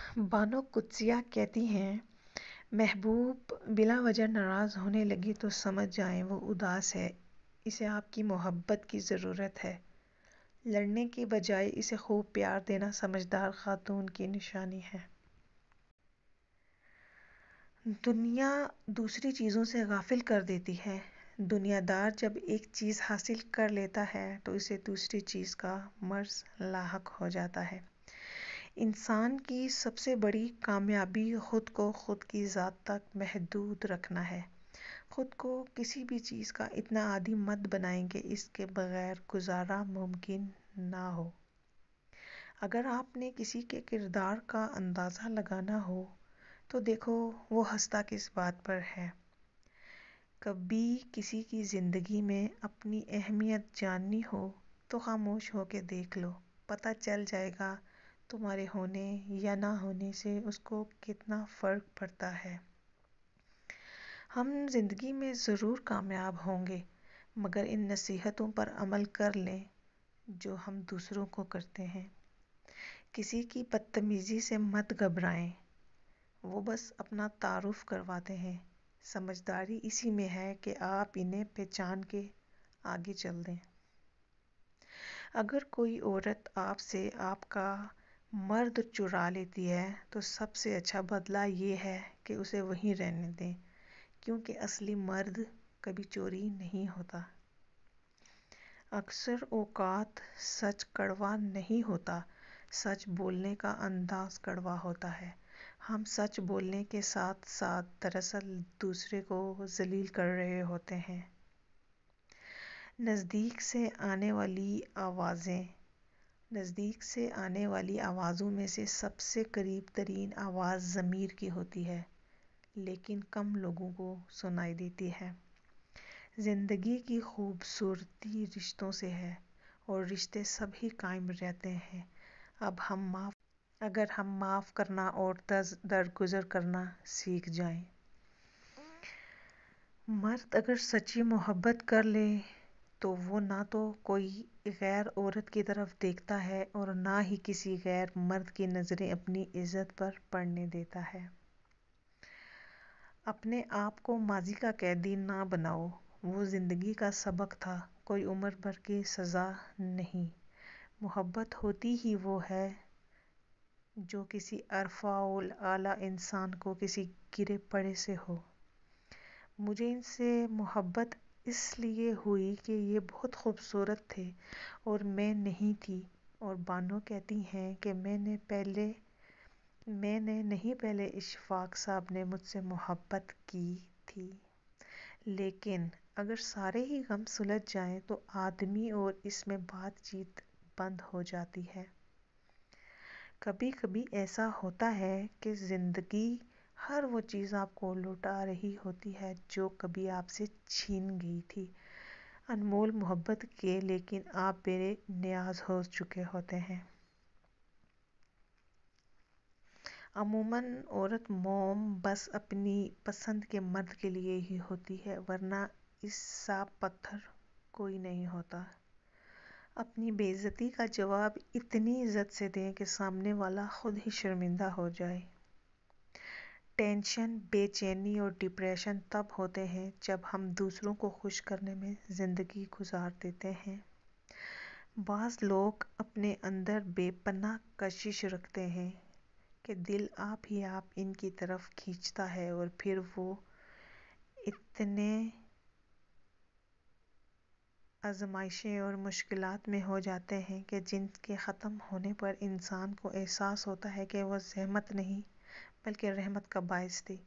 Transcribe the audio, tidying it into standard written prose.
بانو قدسیہ کہتی ہیں، محبوب بلا وجہ ناراض ہونے لگے تو سمجھ جائیں وہ اداس ہے، اسے آپ کی محبت کی ضرورت ہے۔ لڑنے کی بجائے اسے خوب پیار دینا سمجھدار خاتون کی نشانی ہے۔ دنیا دوسری چیزوں سے غافل کر دیتی ہے۔ دنیا دار جب ایک چیز حاصل کر لیتا ہے تو اسے دوسری چیز کا مرض لاحق ہو جاتا ہے۔ انسان کی سب سے بڑی کامیابی خود کو خود کی ذات تک محدود رکھنا ہے۔ خود کو کسی بھی چیز کا اتنا عادی مت بنائیں کہ اس کے بغیر گزارا ممکن نہ ہو۔ اگر آپ نے کسی کے کردار کا اندازہ لگانا ہو تو دیکھو وہ ہنستا کس بات پر ہے۔ کبھی کسی کی زندگی میں اپنی اہمیت جاننی ہو تو خاموش ہو کے دیکھ لو، پتہ چل جائے گا تمہارے ہونے یا نہ ہونے سے اس کو کتنا فرق پڑتا ہے۔ ہم زندگی میں ضرور کامیاب ہوں گے، مگر ان نصیحتوں پر عمل کر لیں جو ہم دوسروں کو کرتے ہیں۔ کسی کی بدتمیزی سے مت گھبرائیں، وہ بس اپنا تعارف کرواتے ہیں۔ سمجھداری اسی میں ہے کہ آپ انہیں پہچان کے آگے چل دیں۔ اگر کوئی عورت آپ سے آپ کا مرد چرا لیتی ہے تو سب سے اچھا بدلہ یہ ہے کہ اسے وہیں رہنے دیں، کیونکہ اصلی مرد کبھی چوری نہیں ہوتا۔ اکثر اوقات سچ کڑوا نہیں ہوتا، سچ بولنے کا انداز کڑوا ہوتا ہے۔ ہم سچ بولنے کے ساتھ ساتھ دراصل دوسرے کو ذلیل کر رہے ہوتے ہیں۔ نزدیک سے آنے والی آوازوں میں سے سب سے قریب ترین آواز ضمیر کی ہوتی ہے، لیکن کم لوگوں کو سنائی دیتی ہے۔ زندگی کی خوبصورتی رشتوں سے ہے اور رشتے سبھی قائم رہتے ہیں اگر ہم معاف کرنا اور درگزر کرنا سیکھ جائیں۔ مرد اگر سچی محبت کر لے تو وہ نہ تو کوئی غیر عورت کی طرف دیکھتا ہے اور نہ ہی کسی غیر مرد کی نظریں اپنی عزت پر پڑنے دیتا ہے۔ اپنے آپ کو ماضی کا قیدی نہ بناؤ، وہ زندگی کا سبق تھا، کوئی عمر بھر کی سزا نہیں۔ محبت ہوتی ہی وہ ہے جو کسی ارفع الاعلیٰ انسان کو کسی گرے پڑے سے ہو۔ مجھے ان سے محبت اس لیے ہوئی کہ یہ بہت خوبصورت تھے اور میں نہیں تھی، اور بانو کہتی ہیں کہ میں نے نہیں پہلے اشفاق صاحب نے مجھ سے محبت کی تھی، لیکن اگر سارے ہی غم سلجھ جائیں تو آدمی اور اس میں بات چیت بند ہو جاتی ہے۔ کبھی کبھی ایسا ہوتا ہے کہ زندگی ہر وہ چیز آپ کو لوٹا رہی ہوتی ہے جو کبھی آپ سے چھین گئی تھی، انمول محبت کے، لیکن آپ بے نیاز ہو چکے ہوتے ہیں۔ عموماً عورت موم بس اپنی پسند کے مرد کے لیے ہی ہوتی ہے، ورنہ اس سا پتھر کوئی نہیں ہوتا۔ اپنی بے عزتی کا جواب اتنی عزت سے دیں کہ سامنے والا خود ہی شرمندہ ہو جائے۔ ٹینشن، بے چینی اور ڈپریشن تب ہوتے ہیں جب ہم دوسروں کو خوش کرنے میں زندگی گزار دیتے ہیں۔ بعض لوگ اپنے اندر بے پناہ کشش رکھتے ہیں کہ دل آپ ہی آپ ان کی طرف کھینچتا ہے، اور پھر وہ اتنے آزمائشیں اور مشکلات میں ہو جاتے ہیں کہ جن کے ختم ہونے پر انسان کو احساس ہوتا ہے کہ وہ زحمت نہیں بلکہ رحمت کا باعث تھی۔